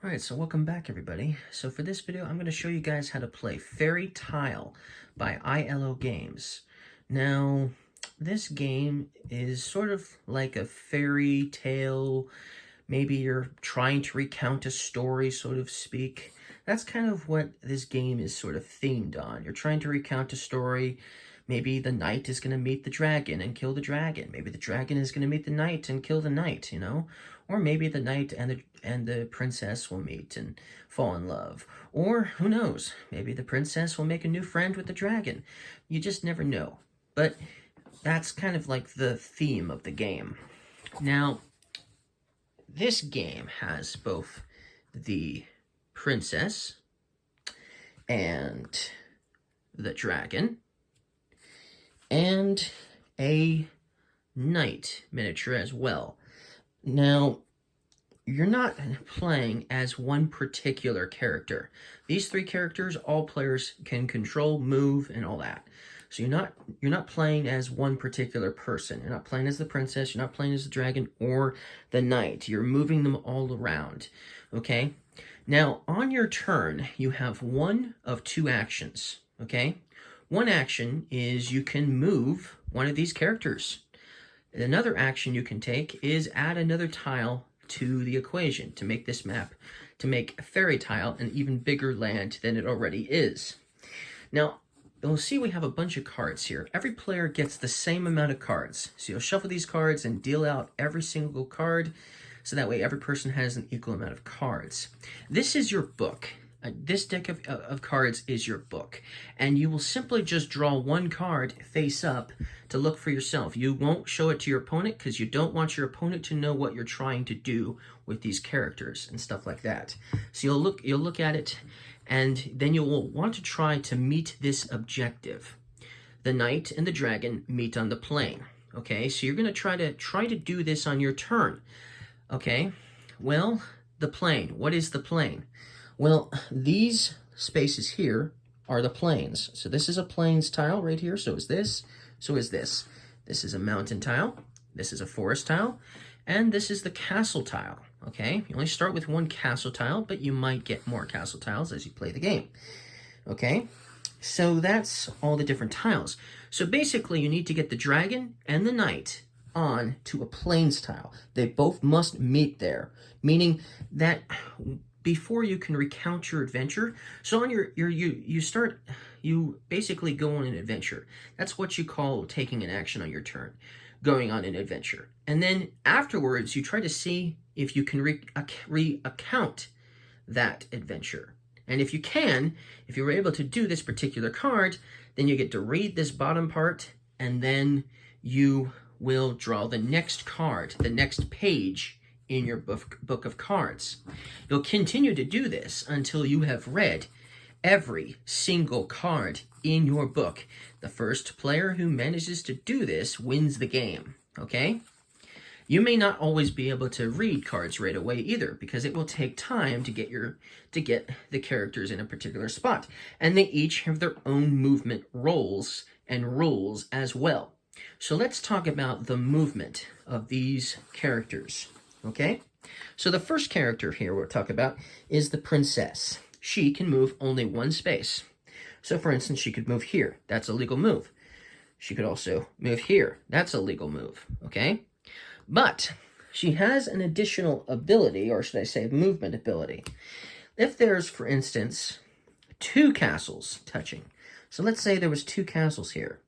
Alright, so welcome back everybody. So for this video, I'm going to show you guys how to play Fairy Tile by ILO Games. Now, this game is sort of like a fairy tale. Maybe you're trying to recount a story, so to speak. That's kind of what this game is sort of themed on. You're trying to recount a story. Maybe the knight is going to meet the dragon and kill the dragon. Maybe the dragon is going to meet the knight and kill the knight, you know? Or maybe the knight and the princess will meet and fall in love. Or, who knows, maybe the princess will make a new friend with the dragon. You just never know. But that's kind of like the theme of the game. Now, this game has both the princess and the dragon and a knight miniature as well. Now, you're not playing as one particular character. These three characters, all players can control, move, and all that. So you're not playing as one particular person. You're not playing as the princess, you're not playing as the dragon or the knight. You're moving them all around, okay? Now, on your turn, you have one of two actions, okay? One action is you can move one of these characters. Another action you can take is add another tile to the equation to make this map, to make Fairy Tile an even bigger land than it already is. Now, you'll see we have a bunch of cards here. Every player gets the same amount of cards. So you'll shuffle these cards and deal out every single card, so that way every person has an equal amount of cards. This is your book. This deck of cards is your book, and you will simply just draw one card face up to look for yourself. You won't show it to your opponent because you don't want your opponent to know what you're trying to do with these characters and stuff like that. So you'll look at it, and then you will want to try to meet this objective. The knight and the dragon meet on the plane. Okay, so you're going to try to do this on your turn. Okay, well, the plane. What is the plane? Well, these spaces here are the plains. So this is a plains tile right here. So is this. So is this. This is a mountain tile. This is a forest tile. And this is the castle tile. Okay? You only start with one castle tile, but you might get more castle tiles as you play the game. Okay? So that's all the different tiles. So basically, you need to get the dragon and the knight on to a plains tile. They both must meet there, meaning that before you can recount your adventure, so on you basically go on an adventure. That's what you call taking an action on your turn, going on an adventure. And then afterwards, you try to see if you can recount that adventure. And if you can, if you were able to do this particular card, then you get to read this bottom part, and then you will draw the next card, the next page in your book of cards. You'll continue to do this until you have read every single card in your book. The first player who manages to do this wins the game, okay? You may not always be able to read cards right away either, because it will take time to get the characters in a particular spot. And they each have their own movement roles and rules as well. So let's talk about the movement of these characters. Okay, so the first character here we'll talk about is the princess. She can move only one space. So for instance, she could move here. That's a legal move. She could also move here. That's a legal move, okay? But she has an additional ability, or should I say movement ability. If there's, for instance, two castles touching. So let's say there was two castles here,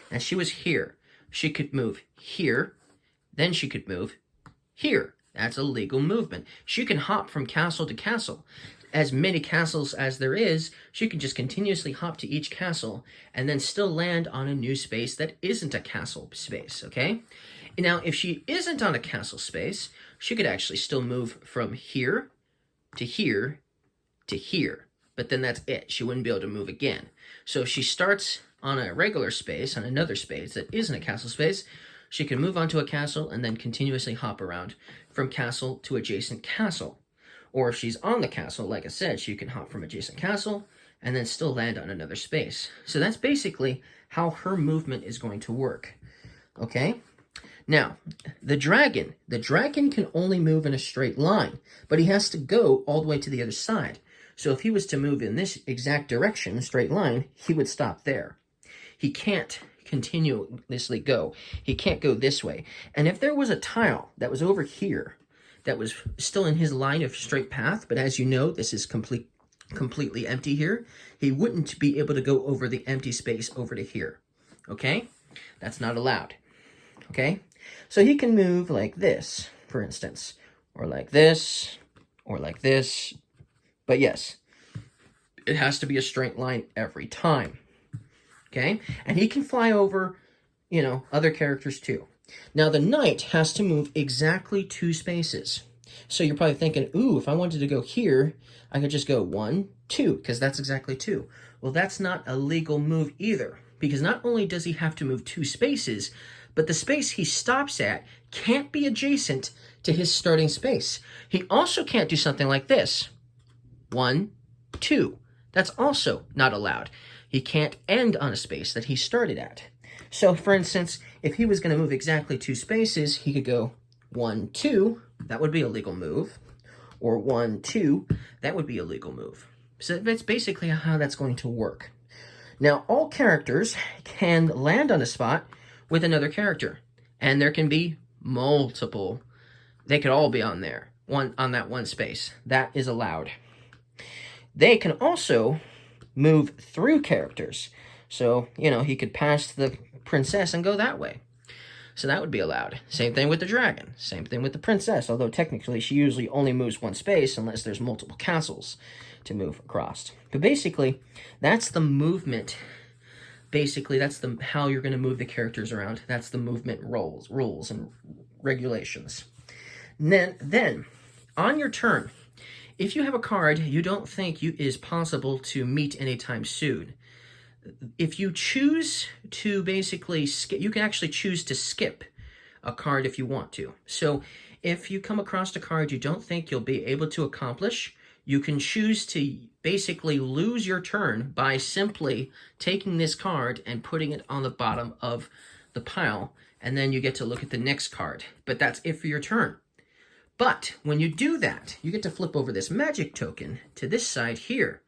and she was here. She could move here, then she could move here. That's a legal movement. She can hop from castle to castle. As many castles as there is, she can just continuously hop to each castle and then still land on a new space that isn't a castle space, okay? Now, if she isn't on a castle space, she could actually still move from here to here to here. But then that's it. She wouldn't be able to move again. So if she starts on a regular space, on another space that isn't a castle space, she can move onto a castle and then continuously hop around from castle to adjacent castle. Or if she's on the castle, like I said, she can hop from adjacent castle and then still land on another space. So that's basically how her movement is going to work. Okay? Now, the dragon can only move in a straight line, but he has to go all the way to the other side. So if he was to move in this exact direction, straight line, he would stop there. He can't continuously go. He can't go this way. And if there was a tile that was over here that was still in his line of straight path, but as you know, this is completely empty here, he wouldn't be able to go over the empty space over to here. Okay? That's not allowed. Okay? So he can move like this, for instance, or like this, or like this. But yes, it has to be a straight line every time. Okay? And he can fly over, other characters too. Now, the knight has to move exactly 2 spaces. So you're probably thinking, ooh, if I wanted to go here, I could just go 1, 2, because that's exactly 2. Well, that's not a legal move either, because not only does he have to move 2 spaces, but the space he stops at can't be adjacent to his starting space. He also can't do something like this. 1, 2. That's also not allowed. He can't end on a space that he started at. So, for instance, if he was going to move exactly 2 spaces, he could go 1, 2. That would be a legal move. Or 1, 2. That would be a legal move. So that's basically how that's going to work. Now, all characters can land on a spot with another character. And there can be multiple. They could all be on there, on that one space. That is allowed. They can also move through characters. So, he could pass the princess and go that way. So that would be allowed. Same thing with the dragon. Same thing with the princess, although technically she usually only moves one space unless there's multiple castles to move across. But basically, that's the movement. Basically, that's how you're going to move the characters around. That's the movement rules and regulations. Then, on your turn, if you have a card you don't think is possible to meet anytime soon, if you choose to basically skip, you can actually choose to skip a card if you want to. So if you come across a card you don't think you'll be able to accomplish, you can choose to basically lose your turn by simply taking this card and putting it on the bottom of the pile, and then you get to look at the next card. But that's it for your turn. But when you do that, you get to flip over this magic token to this side here.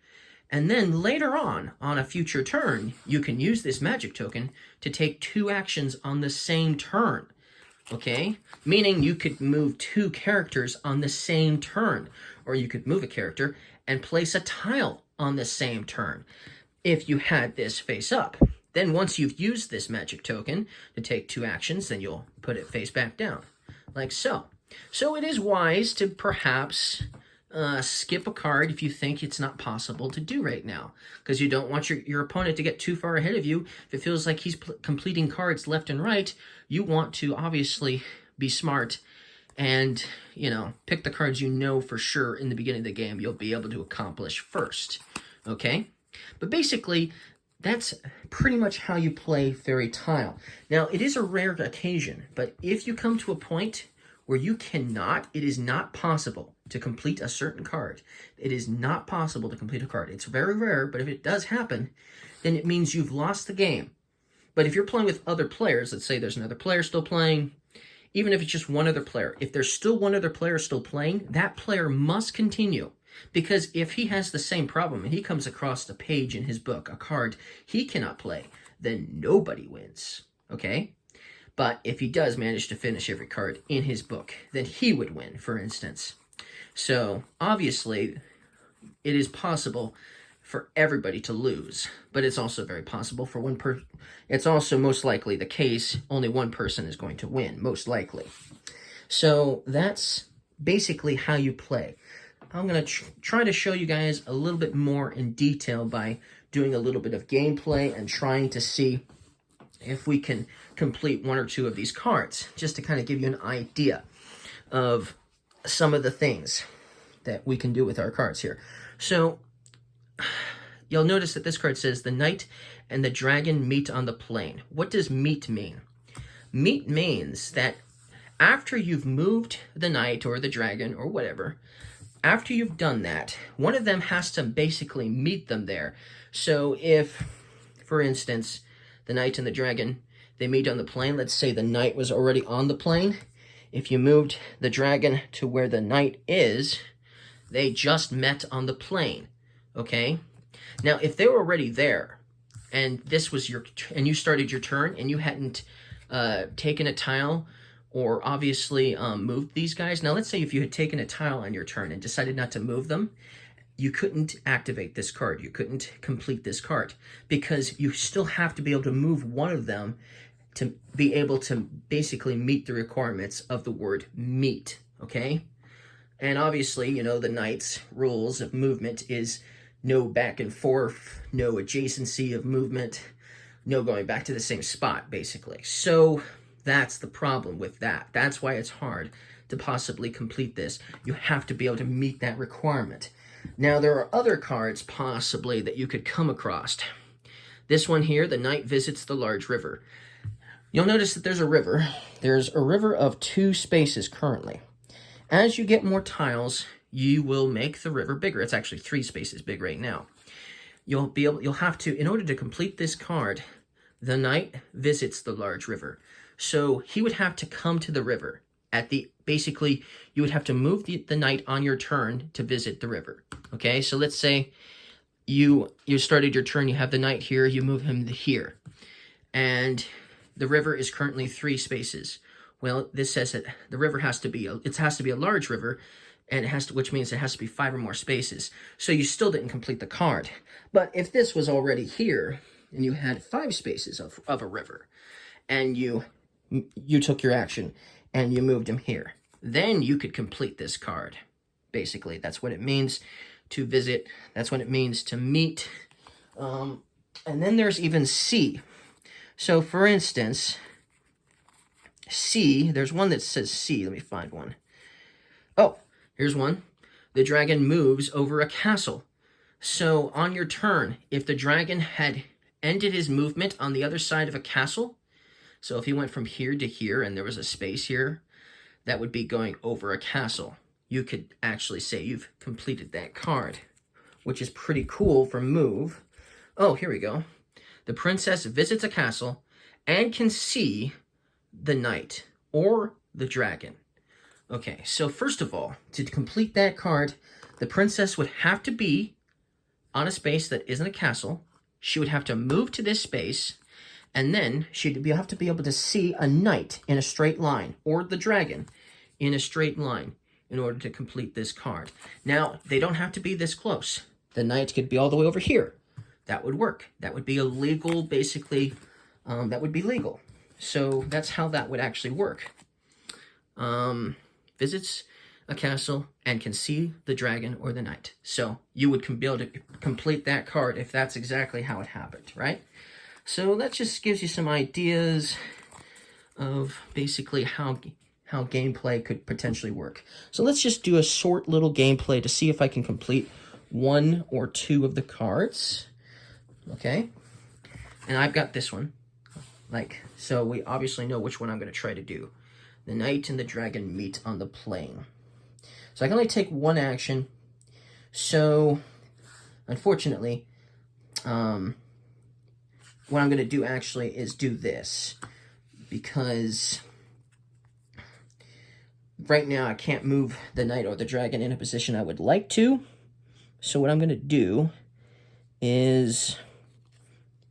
And then later on a future turn, you can use this magic token to take 2 actions on the same turn. Okay? Meaning you could move 2 characters on the same turn. Or you could move a character and place a tile on the same turn if you had this face up. Then once you've used this magic token to take 2 actions, then you'll put it face back down. Like so. So it is wise to perhaps skip a card if you think it's not possible to do right now, because you don't want your opponent to get too far ahead of you. If it feels like he's completing cards left and right, you want to obviously be smart and, pick the cards for sure in the beginning of the game you'll be able to accomplish first. Okay? But basically, that's pretty much how you play Fairy Tile. Now, it is a rare occasion, but if you come to a point where it is not possible to complete a certain card. It is not possible to complete a card. It's very rare, but if it does happen, then it means you've lost the game. But if you're playing with other players, let's say there's another player still playing, even if it's just one other player, if there's still one other player still playing, that player must continue. Because if he has the same problem and he comes across a page in his book, a card he cannot play, then nobody wins. Okay? But if he does manage to finish every card in his book, then he would win, for instance. So, obviously, it is possible for everybody to lose, but it's also very possible for one person. It's also most likely the case only one person is going to win, most likely. So, that's basically how you play. I'm going to try to show you guys a little bit more in detail by doing a little bit of gameplay and trying to see if we can complete 1 or 2 of these cards, just to kind of give you an idea of some of the things that we can do with our cards here. So, you'll notice that this card says, the knight and the dragon meet on the plain. What does meet mean? Meet means that after you've moved the knight or the dragon or whatever, after you've done that, one of them has to basically meet them there. So if, for instance, the knight and the dragon, they meet on the plane. Let's say the knight was already on the plane. If you moved the dragon to where the knight is, they just met on the plane, okay? Now, if they were already there, and this was and you started your turn, and you hadn't taken a tile, or obviously moved these guys. Now, let's say if you had taken a tile on your turn and decided not to move them, you couldn't activate this card. You couldn't complete this card, because you still have to be able to move one of them to be able to basically meet the requirements of the word meet, okay? And obviously, you know, the knight's rules of movement is no back and forth, no adjacency of movement, no going back to the same spot, basically. So that's the problem with that. That's why it's hard to possibly complete this. You have to be able to meet that requirement. Now, there are other cards possibly that you could come across. This one here, the knight visits the large river. You'll notice that there's a river. There's a river of 2 spaces currently. As you get more tiles, you will make the river bigger. It's actually 3 spaces big right now. You'll have to, in order to complete this card, the knight visits the large river. So he would have to come to the river. Basically, you would have to move the knight on your turn to visit the river. Okay, so let's say you started your turn, you have the knight here, you move him here. And the river is currently 3 spaces. Well, this says that the river has to be a large river, and which means it has to be 5 or more spaces. So you still didn't complete the card. But if this was already here, and you had 5 spaces of a river, and you took your action, and you moved him here, then you could complete this card. Basically, that's what it means to visit. That's what it means to meet. And then there's even C. So, for instance, C, there's one that says C. Let me find one. Oh, here's one. The dragon moves over a castle. So, on your turn, if the dragon had ended his movement on the other side of a castle, so if he went from here to here and there was a space here, that would be going over a castle. You could actually say you've completed that card, which is pretty cool for move. Oh, here we go. The princess visits a castle and can see the knight or the dragon. Okay, so first of all, to complete that card, the princess would have to be on a space that isn't a castle. She would have to move to this space, and then she'd have to be able to see a knight in a straight line, or the dragon in a straight line, in order to complete this card. Now, they don't have to be this close. The knight could be all the way over here. That would work. That would be a legal, basically, that would be legal. So that's how that would actually work. Visits a castle and can see the dragon or the knight. So you would be able to complete that card if that's exactly how it happened, right? So that just gives you some ideas of basically how gameplay could potentially work. So let's just do a short little gameplay to see if I can complete 1 or 2 of the cards. Okay? And I've got this one. So we obviously know which one I'm going to try to do. The knight and the dragon meet on the plane. So I can only take 1 action. So, unfortunately, what I'm going to do actually is do this. Because right now I can't move the knight or the dragon in a position I would like to. So what I'm going to do is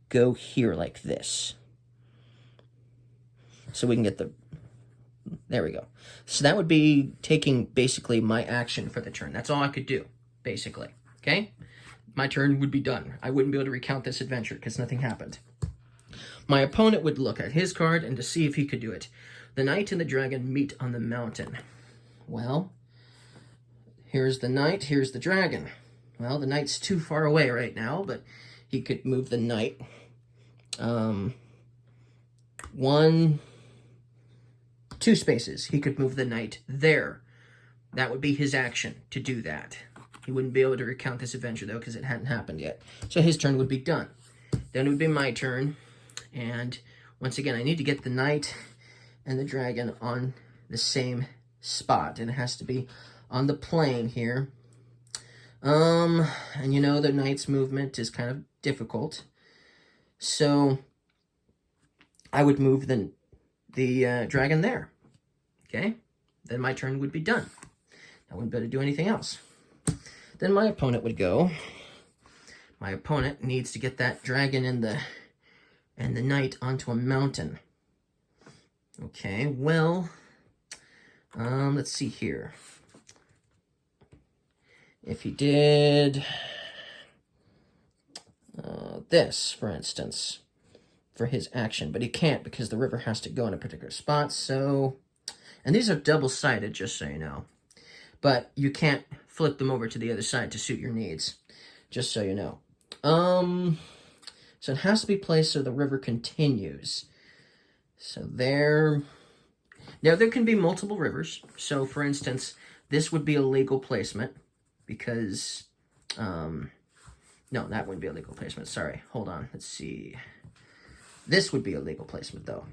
go here like this. So we can get there we go. So that would be taking basically my action for the turn. That's all I could do, basically. Okay? My turn would be done. I wouldn't be able to recount this adventure because nothing happened. My opponent would look at his card and to see if he could do it. The knight and the dragon meet on the mountain. Well, here's the knight, here's the dragon. Well, the knight's too far away right now, but he could move the knight 2 spaces. He could move the knight there. That would be his action to do that. He wouldn't be able to recount this adventure, though, because it hadn't happened yet. So his turn would be done. Then it would be my turn. And once again, I need to get the knight and the dragon on the same spot. And it has to be on the plane here. And you know, the knight's movement is kind of difficult. So I would move the dragon there. Okay? Then my turn would be done. I wouldn't be able to do anything else. Then my opponent would go. My opponent needs to get that dragon and the knight onto a mountain. Okay, well, let's see here. If he did this, for instance, for his action, but he can't because the river has to go in a particular spot, so... And these are double-sided, just so you know. But you can't flip them over to the other side to suit your needs, just so you know. So it has to be placed so the river continues. So there... Now, there can be multiple rivers. So, for instance, this would be a legal placement because... no, that wouldn't be a legal placement. Sorry. Hold on. Let's see. This would be a legal placement, though.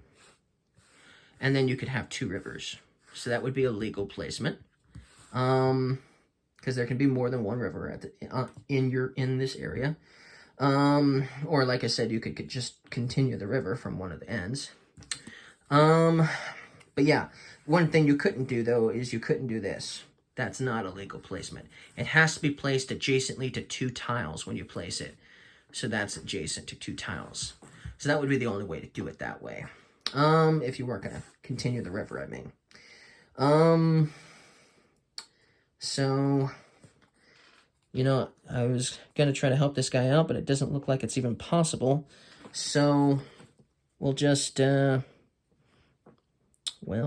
And then you could have two rivers. So that would be a legal placement. Because there can be more than one river at the, in this area. Or like I said, you could just continue the river from one of the ends. But yeah, one thing you couldn't do, though, is you couldn't do this. That's not a legal placement. It has to be placed adjacently to two tiles when you place it. So that's adjacent to two tiles. So that would be the only way to do it that way. If you weren't going to continue the river, I mean. So, you know, I was going to try to help this guy out, but it doesn't look like it's even possible. So, we'll just, well,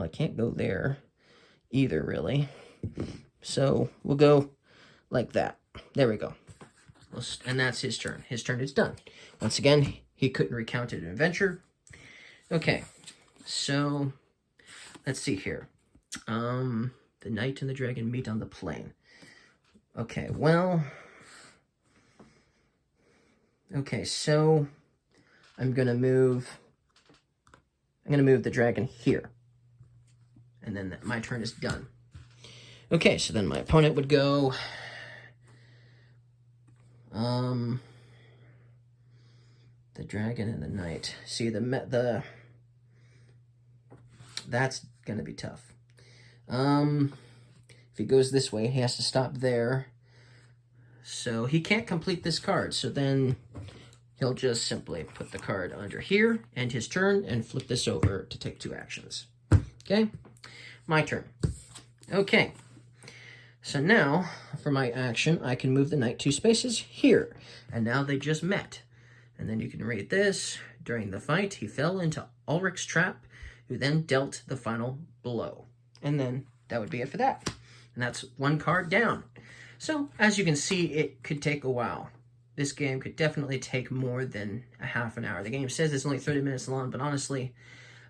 I can't go there either, really. So, we'll go like that. There we go. And that's his turn. His turn is done. Once again, he couldn't recount an adventure. Okay, so let's see here. The knight and the dragon meet on the plain. Okay, well... Okay, so I'm gonna move the dragon here. And then my turn is done. Okay, so then my opponent would go... the dragon and the knight. See, that's gonna be tough. If he goes this way, he has to stop there. So he can't complete this card. So then he'll just simply put the card under here, end his turn, and flip this over to take two actions. Okay? My turn. Okay. So now, for my action, I can move the knight 2 spaces here. And now they just met. And then you can read this. During the fight, he fell into Ulrich's trap, who then dealt the final blow. And then that would be it for that. And that's one card down. So, as you can see, it could take a while. This game could definitely take more than a half an hour. The game says it's only 30 minutes long, but honestly,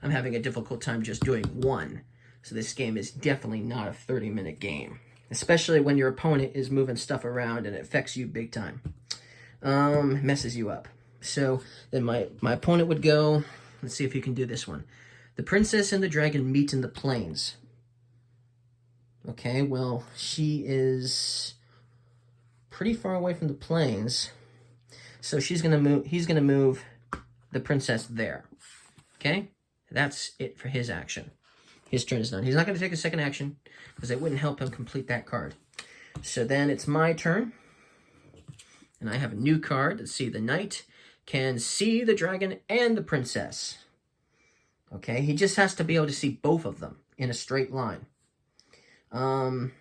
I'm having a difficult time just doing one. So this game is definitely not a 30-minute game. Especially when your opponent is moving stuff around and it affects you big time. Messes you up. So, then my opponent would go... Let's see if he can do this one. The princess and the dragon meet in the plains. Okay, well, she is pretty far away from the plains. So he's gonna move the princess there. Okay? That's it for his action. His turn is done. He's not gonna take a second action because it wouldn't help him complete that card. So then it's my turn. And I have a new card. Let's see, the knight can see the dragon and the princess. Okay, he just has to be able to see both of them in a straight line. In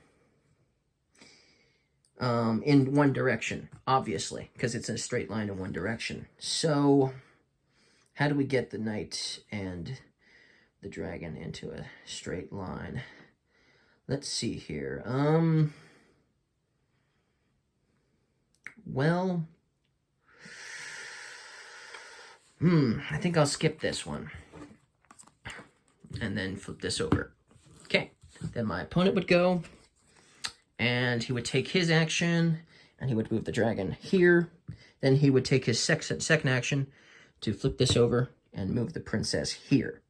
one direction, obviously, because it's in a straight line in one direction. So, how do we get the knight and the dragon into a straight line? Let's see here. Well, I think I'll skip this one. And then flip this over. Okay, then my opponent would go, and he would take his action, and he would move the dragon here. Then he would take his second action to flip this over and move the princess here.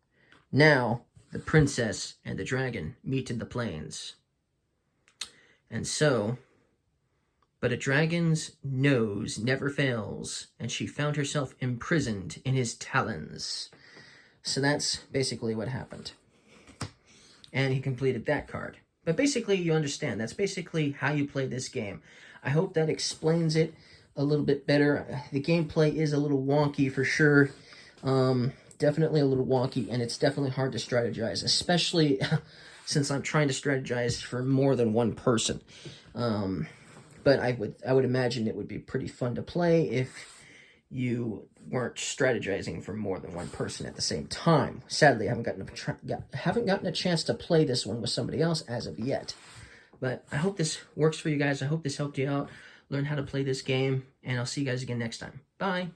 Now, the princess and the dragon meet in the plains. And so, but a dragon's nose never fails, and she found herself imprisoned in his talons. So that's basically what happened. And he completed that card. But basically, you understand. That's basically how you play this game. I hope that explains it a little bit better. The gameplay is a little wonky for sure. Definitely a little wonky, and it's definitely hard to strategize, especially since I'm trying to strategize for more than one person. But I would imagine it would be pretty fun to play if you weren't strategizing for more than one person at the same time. Sadly, I haven't gotten a chance to play this one with somebody else as of yet. But I hope this works for you guys. I hope this helped you out, learn how to play this game, and I'll see you guys again next time. Bye!